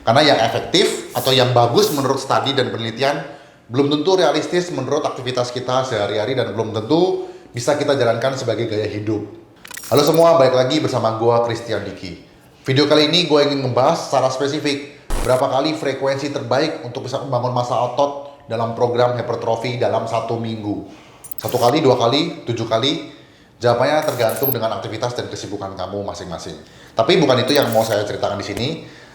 Karena yang efektif atau yang bagus menurut studi dan penelitian belum tentu realistis menurut aktivitas kita sehari-hari dan belum tentu bisa kita jalankan sebagai gaya hidup. Halo semua, balik lagi bersama gua Christian Diki. Video kali ini gue ingin membahas secara spesifik berapa kali frekuensi terbaik untuk bisa membangun massa otot dalam program hypertrophy dalam 1 minggu. 1 kali, 2 kali, 7 kali? Jawabannya tergantung dengan aktivitas dan kesibukan kamu masing-masing. Tapi bukan itu yang mau saya ceritakan di sini,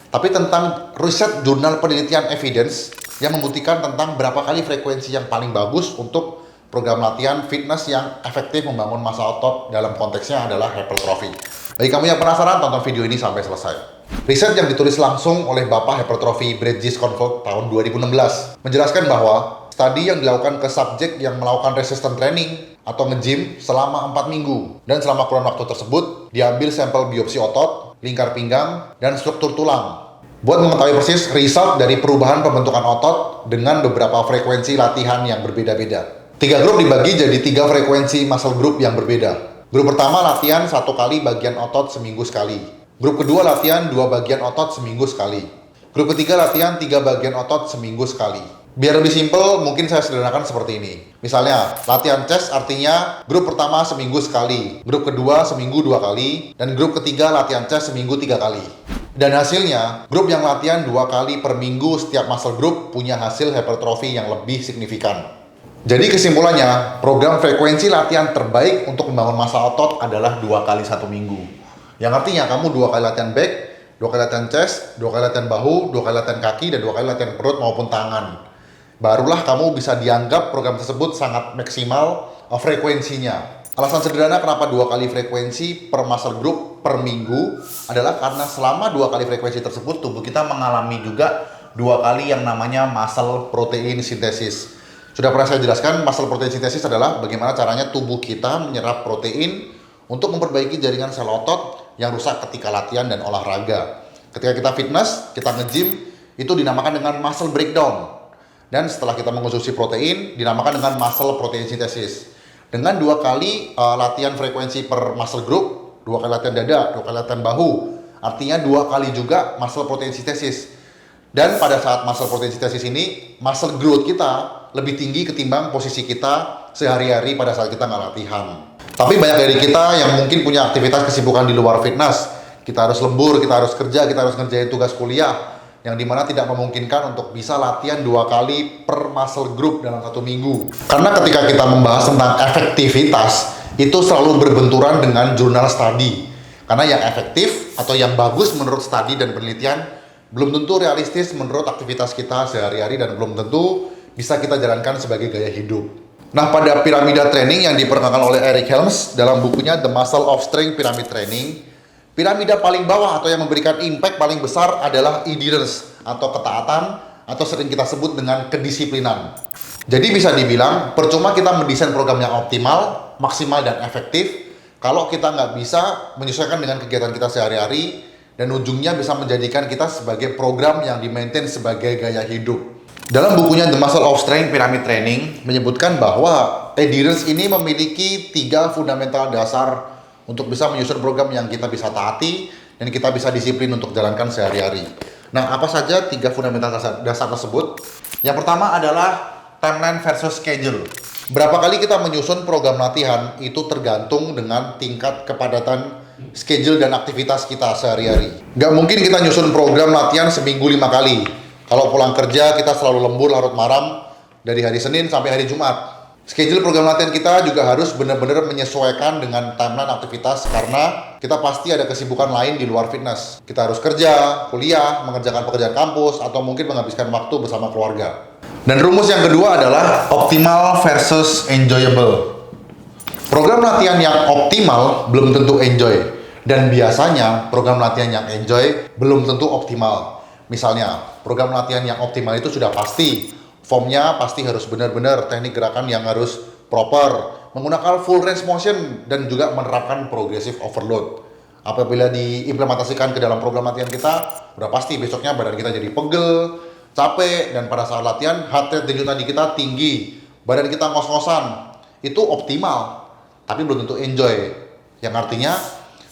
tapi tentang riset jurnal penelitian evidence yang membuktikan tentang berapa kali frekuensi yang paling bagus untuk program latihan fitness yang efektif membangun massa otot dalam konteksnya adalah hypertrophy. Bagi kamu yang penasaran, tonton video ini sampai selesai. Riset yang ditulis langsung oleh Bapak Hypertrophy Brad Conforth tahun 2016 menjelaskan bahwa studi yang dilakukan ke subjek yang melakukan resistance training atau nge-gym selama 4 minggu, dan selama kurun waktu tersebut diambil sampel biopsi otot, lingkar pinggang, dan struktur tulang buat mengetahui persis result dari perubahan pembentukan otot dengan beberapa frekuensi latihan yang berbeda-beda. 3 grup dibagi jadi 3 frekuensi muscle group yang berbeda. Grup pertama latihan 1 kali bagian otot seminggu sekali. Grup kedua latihan 2 bagian otot seminggu sekali. Grup ketiga latihan 3 bagian otot seminggu sekali. Biar lebih simpel, mungkin saya sederhanakan seperti ini. Misalnya, latihan chest artinya grup pertama seminggu sekali, grup kedua seminggu 2 kali, dan grup ketiga latihan chest seminggu 3 kali. Dan hasilnya, grup yang latihan 2 kali per minggu setiap muscle group punya hasil hypertrophy yang lebih signifikan. Jadi kesimpulannya, program frekuensi latihan terbaik untuk membangun massa otot adalah 2 kali 1 minggu. Yang artinya kamu 2 kali latihan back, 2 kali latihan chest, 2 kali latihan bahu, 2 kali latihan kaki, dan 2 kali latihan perut maupun tangan. Barulah kamu bisa dianggap program tersebut sangat maksimal frekuensinya. Alasan sederhana kenapa 2 kali frekuensi per muscle group per minggu adalah karena selama 2 kali frekuensi tersebut tubuh kita mengalami juga 2 kali yang namanya muscle protein sintesis. Sudah pernah saya jelaskan, muscle protein sintesis adalah bagaimana caranya tubuh kita menyerap protein untuk memperbaiki jaringan sel otot yang rusak ketika latihan dan olahraga. Ketika kita fitness, kita nge-gym, itu dinamakan dengan muscle breakdown. Dan setelah kita mengonsumsi protein, dinamakan dengan muscle protein sintesis. Dengan 2 kali latihan frekuensi per muscle group, 2 kali latihan dada, 2 kali latihan bahu, artinya 2 kali juga muscle protein sintesis. Dan pada saat muscle protein sintesis ini, muscle growth kita lebih tinggi ketimbang posisi kita sehari-hari pada saat kita nggak latihan. Tapi banyak dari kita yang mungkin punya aktivitas kesibukan di luar fitness. Kita harus lembur, kita harus kerja, kita harus ngerjain tugas kuliah, yang dimana tidak memungkinkan untuk bisa latihan 2 kali per muscle group dalam 1 minggu. Karena ketika kita membahas tentang efektivitas, itu selalu berbenturan dengan jurnal studi. Karena yang efektif atau yang bagus menurut studi dan penelitian belum tentu realistis menurut aktivitas kita sehari-hari dan belum tentu bisa kita jalankan sebagai gaya hidup. Nah, pada piramida training yang diperkenalkan oleh Eric Helms dalam bukunya The Muscle of Strength Pyramid Training, piramida paling bawah atau yang memberikan impact paling besar adalah adherence atau ketaatan atau sering kita sebut dengan kedisiplinan. Jadi bisa dibilang percuma kita mendesain program yang optimal, maksimal, dan efektif kalau kita nggak bisa menyesuaikan dengan kegiatan kita sehari-hari dan ujungnya bisa menjadikan kita sebagai program yang di-maintain sebagai gaya hidup. Dalam bukunya The Muscle of Strength Pyramid Training menyebutkan bahwa adherence ini memiliki 3 fundamental dasar untuk bisa menyusun program yang kita bisa taati dan kita bisa disiplin untuk jalankan sehari-hari. Nah, apa saja 3 fundamental dasar tersebut? Yang pertama adalah timeline versus schedule. Berapa kali kita menyusun program latihan itu tergantung dengan tingkat kepadatan schedule dan aktivitas kita sehari-hari. Nggak mungkin kita nyusun program latihan seminggu 5 kali. Kalau pulang kerja kita selalu lembur larut malam dari hari Senin sampai hari Jumat. Schedule program latihan kita juga harus benar-benar menyesuaikan dengan timeline aktivitas karena kita pasti ada kesibukan lain di luar fitness. Kita harus kerja, kuliah, mengerjakan pekerjaan kampus, atau mungkin menghabiskan waktu bersama keluarga. Dan rumus yang kedua adalah optimal versus enjoyable. Program latihan yang optimal belum tentu enjoy. Dan biasanya program latihan yang enjoy belum tentu optimal. Misalnya, program latihan yang optimal itu sudah pasti formnya pasti harus benar-benar teknik gerakan yang harus proper, menggunakan full range motion dan juga menerapkan progressive overload. Apabila diimplementasikan ke dalam program latihan kita, udah pasti besoknya badan kita jadi pegel, capek, dan pada saat latihan heart rate denyut nadi kita tinggi, badan kita ngos-ngosan. Itu optimal, tapi belum tentu enjoy. Yang artinya,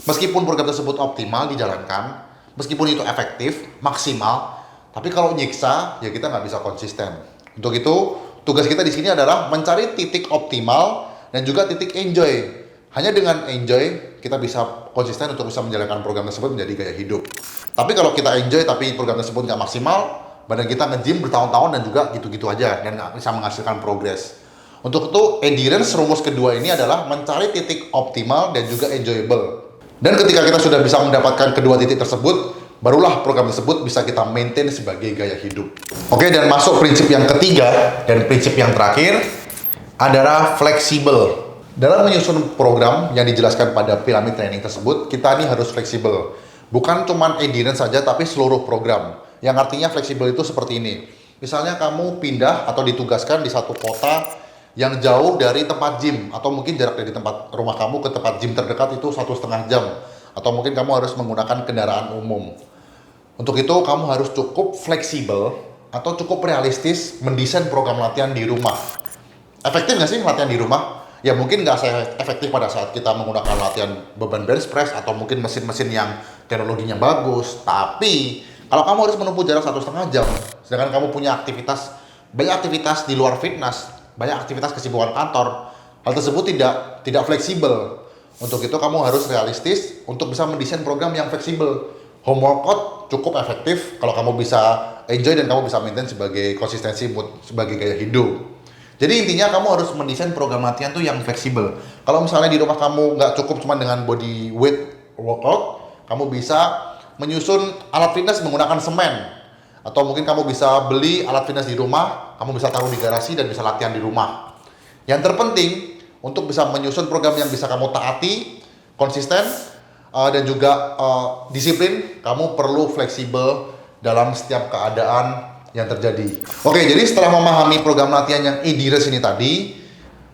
meskipun program tersebut optimal dijalankan, meskipun itu efektif, maksimal, Tapi kalau nyiksa, ya kita nggak bisa konsisten. Untuk itu, tugas kita di sini adalah mencari titik optimal dan juga titik enjoy. Hanya dengan enjoy, kita bisa konsisten untuk bisa menjalankan program tersebut menjadi gaya hidup. Tapi kalau kita enjoy tapi program tersebut nggak maksimal, badan kita nge-gym bertahun-tahun dan juga gitu-gitu aja dan nggak bisa menghasilkan progres. Untuk itu, endurance rumus kedua ini adalah mencari titik optimal dan juga enjoyable. Dan ketika kita sudah bisa mendapatkan kedua titik tersebut, barulah program tersebut bisa kita maintain sebagai gaya hidup. Oke, dan masuk prinsip yang ketiga dan prinsip yang terakhir adalah fleksibel. Dalam menyusun program yang dijelaskan pada piramid training tersebut, kita ini harus fleksibel. Bukan cuma endurance saja, tapi seluruh program. Yang artinya fleksibel itu seperti ini. Misalnya kamu pindah atau ditugaskan di satu kota yang jauh dari tempat gym, atau mungkin jarak dari tempat rumah kamu ke tempat gym terdekat itu 1,5 jam, atau mungkin kamu harus menggunakan kendaraan umum. Untuk itu kamu harus cukup fleksibel atau cukup realistis mendesain program latihan di rumah. Efektif nggak sih latihan di rumah? Ya mungkin nggak efektif pada saat kita menggunakan latihan beban bench press atau mungkin mesin-mesin yang teknologinya bagus. Tapi kalau kamu harus menempuh jarak 1,5 jam, sedangkan kamu punya banyak aktivitas di luar fitness, banyak aktivitas kesibukan kantor, hal tersebut tidak fleksibel. Untuk itu kamu harus realistis untuk bisa mendesain program yang fleksibel. Home workout cukup efektif kalau kamu bisa enjoy dan kamu bisa maintain sebagai konsistensi sebagai gaya hidup. Jadi intinya kamu harus mendesain program latihan tuh yang fleksibel. Kalau misalnya di rumah kamu nggak cukup cuma dengan body weight workout, kamu bisa menyusun alat fitness menggunakan semen. Atau mungkin kamu bisa beli alat fitness di rumah, kamu bisa taruh di garasi dan bisa latihan di rumah. Yang terpenting, untuk bisa menyusun program yang bisa kamu taati, konsisten, dan juga disiplin, kamu perlu fleksibel dalam setiap keadaan yang terjadi. Oke, jadi setelah memahami program latihan yang endurance ini tadi,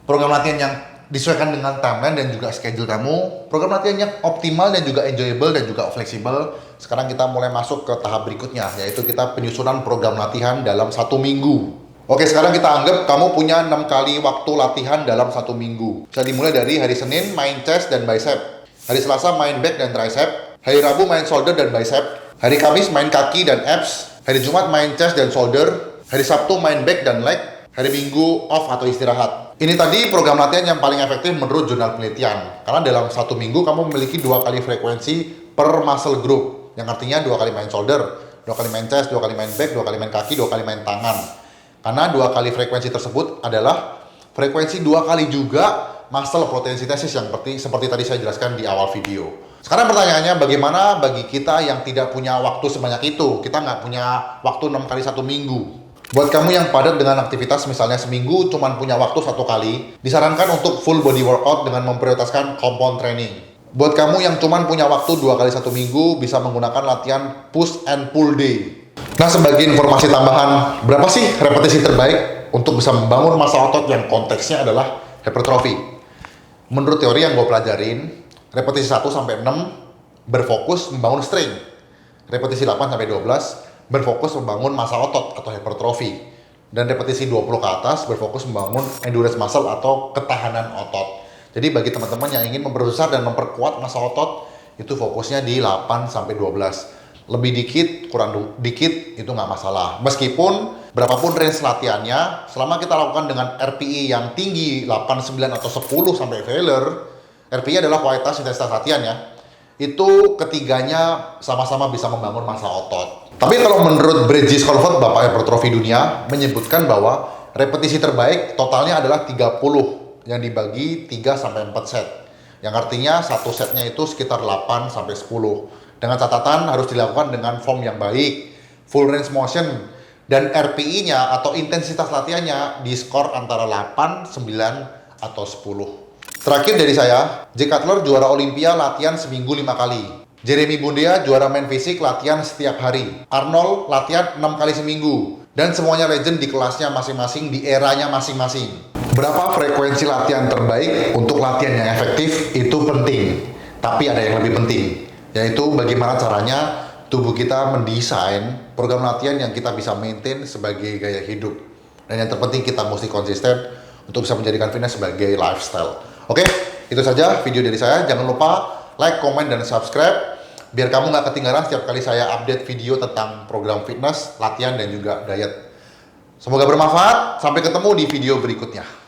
program latihan yang disesuaikan dengan timeline dan juga schedule kamu, program latihan yang optimal dan juga enjoyable dan juga fleksibel. Sekarang kita mulai masuk ke tahap berikutnya, yaitu kita penyusunan program latihan dalam 1 minggu. Oke, sekarang kita anggap kamu punya 6 kali waktu latihan dalam 1 minggu. Bisa dimulai dari hari Senin main chest dan bicep, hari Selasa main back dan tricep, hari Rabu main shoulder dan bicep, hari Kamis main kaki dan abs, hari Jumat main chest dan shoulder, hari Sabtu main back dan leg, hari Minggu off atau istirahat. Ini tadi program latihan yang paling efektif menurut jurnal penelitian. Karena dalam 1 minggu kamu memiliki 2 kali frekuensi per muscle group. Yang artinya 2 kali main shoulder, 2 kali main chest, 2 kali main back, 2 kali main kaki, 2 kali main tangan. Karena 2 kali frekuensi tersebut adalah frekuensi 2 kali juga muscle protein synthesis yang seperti tadi saya jelaskan di awal video. Sekarang pertanyaannya, bagaimana bagi kita yang tidak punya waktu sebanyak itu? Kita nggak punya waktu 6 kali 1 minggu. Buat kamu yang padat dengan aktivitas, misalnya seminggu cuma punya waktu 1 kali, disarankan untuk full body workout dengan memprioritaskan compound training. Buat kamu yang cuma punya waktu 2 kali 1 minggu, bisa menggunakan latihan push and pull day. Nah, sebagai informasi tambahan, berapa sih repetisi terbaik untuk bisa membangun massa otot yang konteksnya adalah hypertrophy? Menurut teori yang gue pelajarin, repetisi 1-6 berfokus membangun strength. Repetisi 8-12 berfokus membangun massa otot atau hypertrophy. Dan repetisi 20 ke atas berfokus membangun endurance muscle atau ketahanan otot. Jadi bagi teman-teman yang ingin memperbesar dan memperkuat massa otot, itu fokusnya di 8-12. Lebih dikit, kurang dikit, itu nggak masalah. Meskipun berapapun range latihannya, selama kita lakukan dengan RPE yang tinggi 8, 9, atau 10 sampai failure, RPE adalah kualitas intensitas latihan ya, itu ketiganya sama-sama bisa membangun massa otot. Tapi kalau menurut Bridges Colford, bapak hypertrophy dunia, menyebutkan bahwa repetisi terbaik totalnya adalah 30 yang dibagi 3-4 set. Yang artinya satu setnya itu sekitar 8-10. Dengan catatan harus dilakukan dengan form yang baik, full range motion, dan RPE-nya atau intensitas latihannya di skor antara 8, 9, atau 10. Terakhir dari saya, Jay Cutler juara Olympia latihan seminggu 5 kali. Jeremy Bundia juara main fisik latihan setiap hari. Arnold latihan 6 kali seminggu. Dan semuanya legend di kelasnya masing-masing, di eranya masing-masing. Berapa frekuensi latihan terbaik untuk latihan yang efektif itu penting. Tapi ada yang lebih penting, yaitu bagaimana caranya tubuh kita mendesain program latihan yang kita bisa maintain sebagai gaya hidup. Dan yang terpenting kita mesti konsisten untuk bisa menjadikan fitness sebagai lifestyle. Oke, itu saja video dari saya. Jangan lupa like, comment, dan subscribe. biar kamu nggak ketinggalan setiap kali saya update video tentang program fitness, latihan, dan juga diet. Semoga bermanfaat. Sampai ketemu di video berikutnya.